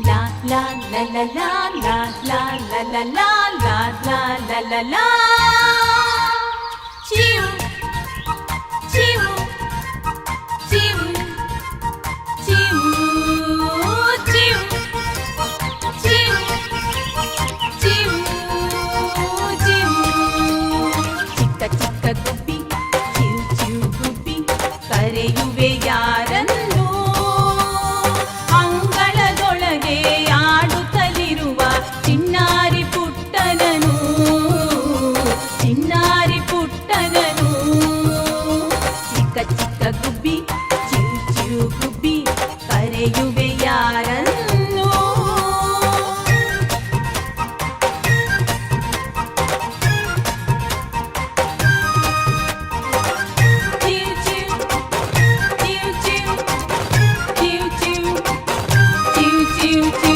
La la la la la la la la la la la la la la la. Chiu, chiu, chiu, chiu, chiu, chiu, chiu, chiu. ಚಿಕ್ಕ ಚಿಕ್ಕ ಗುಬ್ಬಿ ಚಿು ಚಿು ಗುಬ್ಬಿ ಕರೆಯುವೆ ಯಾರನ್ನು ಅಂಗಳದೊಳಗೆ ಆಡುತ್ತಲಿರುವ ಚಿನ್ನಾರಿ ಪುಟ್ಟನನು ಚಿನ್ನಾರಿ ಪುಟ್ಟನನು ಚಿಕ್ಕ ಚಿಕ್ಕ ಗುಬ್ಬಿ ಚಿು ಚಿು ಗುಬ್ಬಿ ಕರೆಯುವೆ ಯಾರನ್ನು chiu chiu chiu chiu chiu chiu